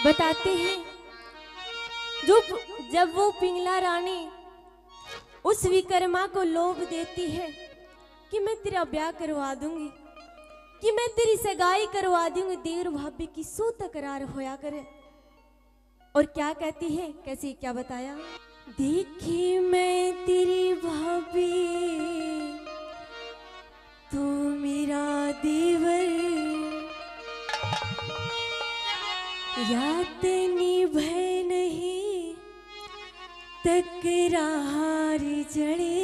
बताते हैं जो जब वो पिंगला रानी उस विक्रमा को लोभ देती है कि मैं तेरा ब्याह करवा दूंगी, कि मैं तेरी सगाई करवा दूंगी, देवर भाभी की सो तकरार होया करे। और क्या कहती है, कैसे क्या बताया, देखी मैं तेरी भाभी तू मेरा देवर, याद निभे नहीं तकरार जड़े,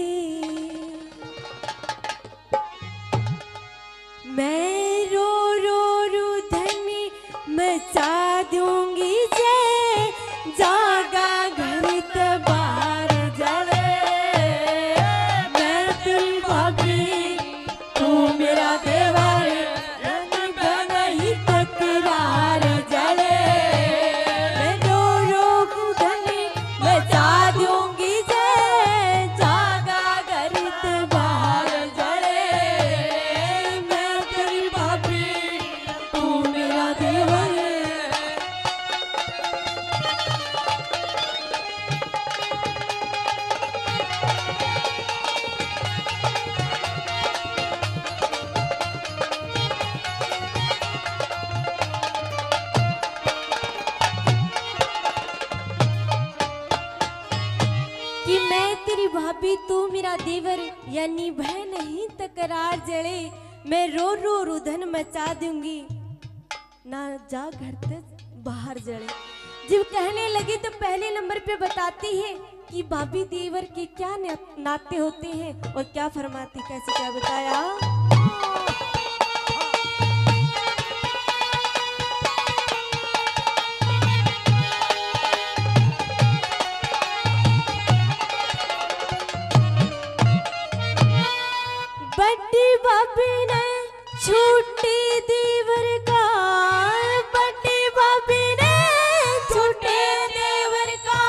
मैं रो रो रुधनी मचा दूंगी जे जागा घर तबार जड़े, मैं तुम भाभी तू मेरा देवर, नहीं तकरार जड़े, मैं रो रो रुधनी मचा दूंगी जे जागा घर तबार जड़े, मैं तेरी भाभी तू मेरा देवर। कि मैं तेरी भाभी तू मेरा देवर, यानी भय नहीं तकरार जड़े, मैं रो रो रुधन मचा दूंगी ना जा घर तक बाहर जड़े। जब कहने लगी तो पहले नंबर पे बताती है कि भाभी देवर के क्या नाते होते हैं और क्या फरमाती, कैसे क्या बताया, बड़ी भाभी ने छूटी देवर का, बड़ी भाभी ने छूटे देवर का,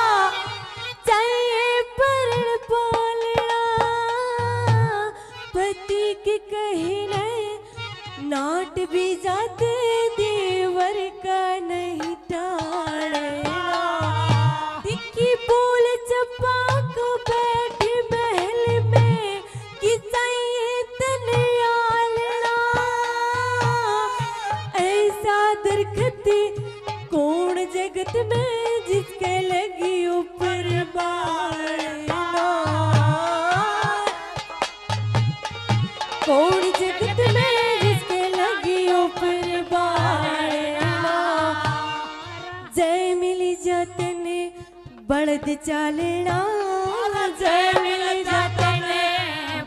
चाहे परण पालना पति के कहने नाट भी जाते देवर का नहीं टालना, दिखी बोल चप्पा को बैठी महल में कि चाहिए तनियालना, ऐसा दरखती कौन जगत में जिसके लगी ऊपर बालना, कौन जगत में जिसके लगी ऊपर बालना, जय मिली जातन बड़द चालना, जय मिली जातन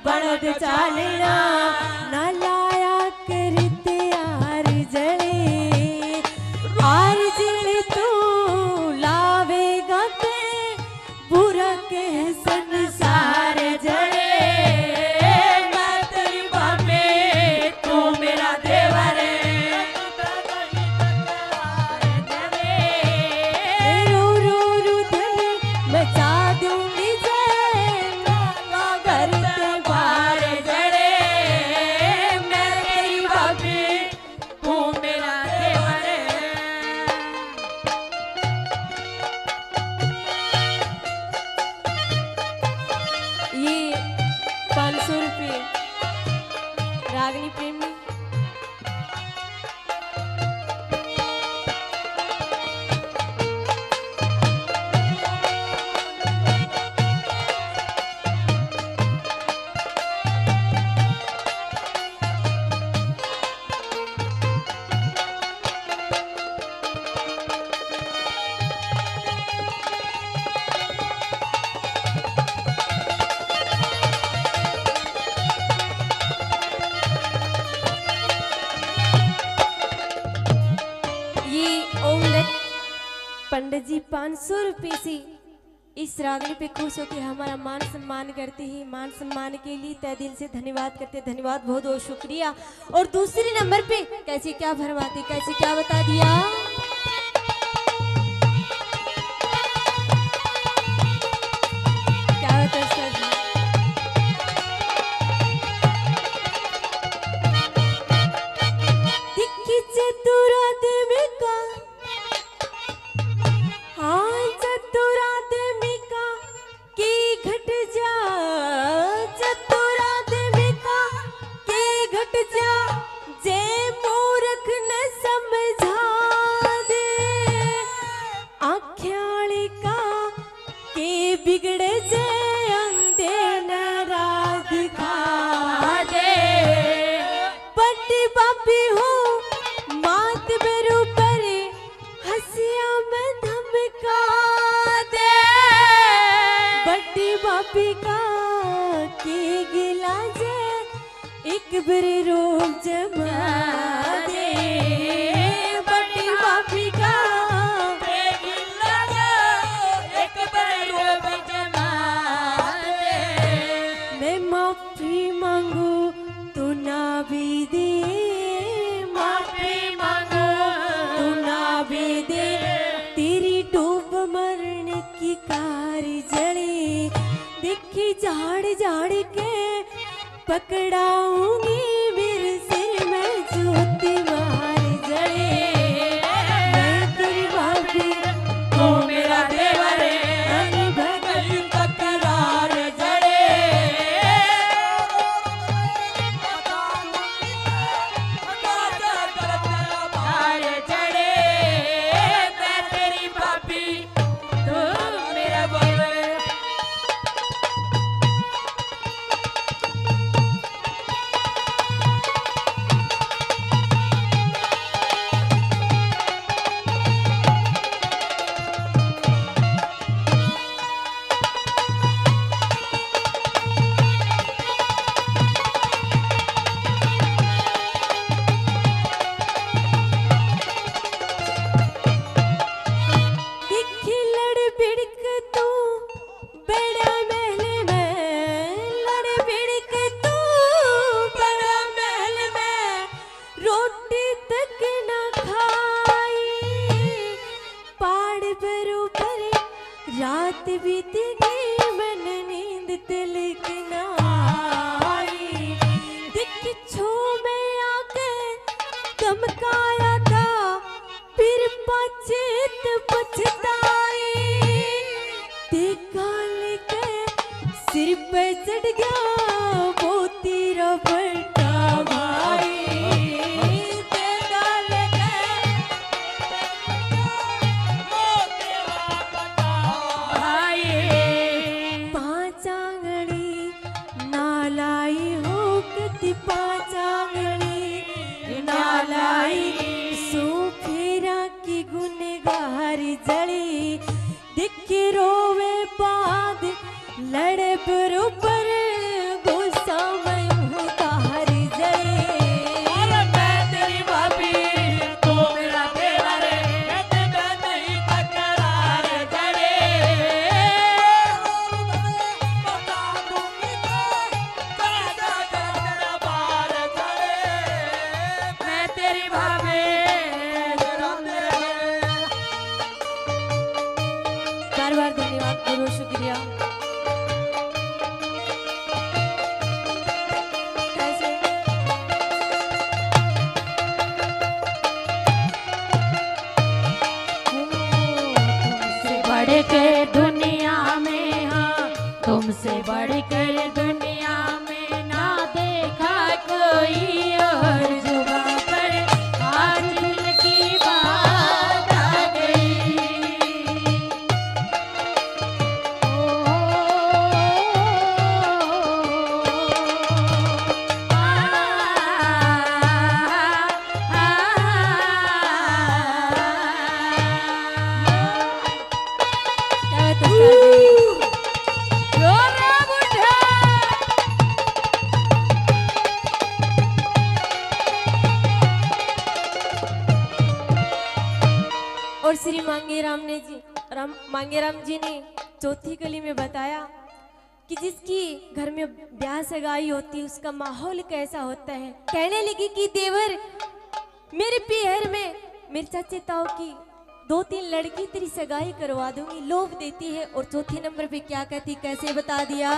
बड़द चालना, ना लाया कर तैयार जड़े, आर जड़े तू लावेगा के बुरा के संसार जड़े, मैं तेरी भाभी तू मेरा देवर, रो रो रुधन मचा दूंगी जे घर से बाहर जड़े, मैं तेरी भाभी तू मेरा देवर। ये 500 रुपये रागनी प्रेमी। पंडित जी 500 रुपये से इस रागनी पे खुश होकर हमारा मान सम्मान करते हैं। मान सम्मान के लिए तहे दिल से धन्यवाद करते हैं। धन्यवाद, बहुत बहुत शुक्रिया। और दूसरे नंबर पे कैसे क्या भरवाते, कैसे क्या बता दिया, क्या होता है सर दिखी चतुर आदमी का एक बार रूप जमा दे बड़ी माफी का एक बार रूप जमा दे मैं माफी मांगू तू ना भी दे माफी मांगो तू ना भी दे तेरी डूब मरने की कार जली देखी झाड़ झाड़ के पकड़ाऊंगी मेरे सिर में जूती मार जले मैं तेरी भाभी तू मेरा देवर अरे भगत तकरार जड़े तार जड़े मैं तेरी भाभी तू मेरा देवर दिखी लड़ बिड़क तू बड़ा महल में लड़ बिड़क तू बड़ा महल में रोटी तक न खाई पहाड़ पर ऊपर रात बीत गई मन नींद तिलक न आई दिख छो में आके धमकाया था फिर पछित पछताई देखा लेके सिर पे चढ़ गया वो तेरा बड़ा भाई देखा लेके पांच आंगली नालाई हो कति पांच आंगली नालाई सो फेरा की गुनगार जली दिख रोवे बाद लड़े बरोबर गुस्सा में उतार जले मैं तेरी भाभी तू मेरा देवर मैं नहीं तकरार जड़े बता दूंगी तेरा बार जड़े मैं तेरी भाभी बार बार धन्यवाद बहुत शुक्रिया कैसे तुमसे बढ़ के दुनिया में हाँ तुमसे बढ़ कर दुनिया में ना देखा कोई और जुबां पर आज दिल की बात आ गई क्या बात है और श्री मांगेराम जी ने चौथी कली में बताया कि जिसकी घर में ब्याह सगाई होती है उसका माहौल कैसा होता है। कहने लगी कि देवर मेरे पीहर में मेरे चाचे ताऊ की 2-3 लड़की तेरी सगाई करवा दूंगी लोभ देती है। और चौथे नंबर पे क्या कहती कैसे बता दिया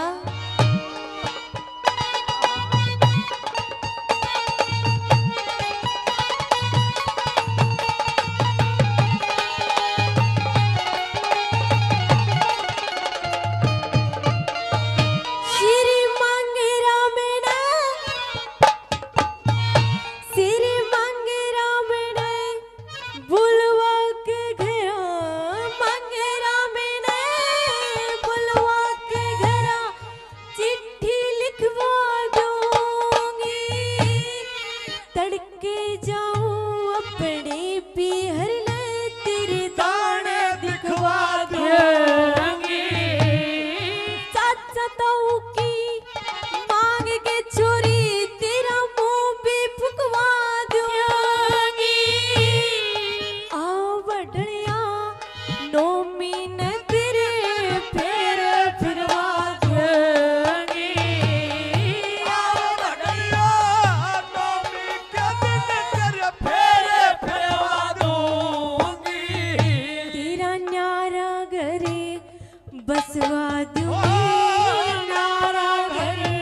बसवा दूंगी नारा घरे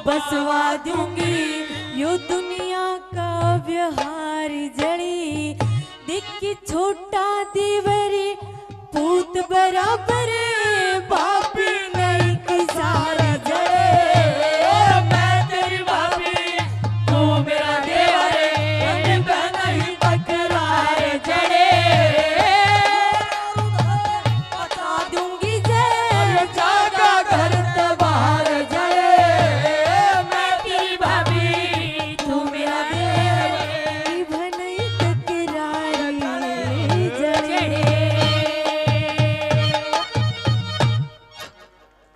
बसवा दूंगी यो दुनिया का व्यवहार जड़ी दिखी छोटा देवरे पूत बराबर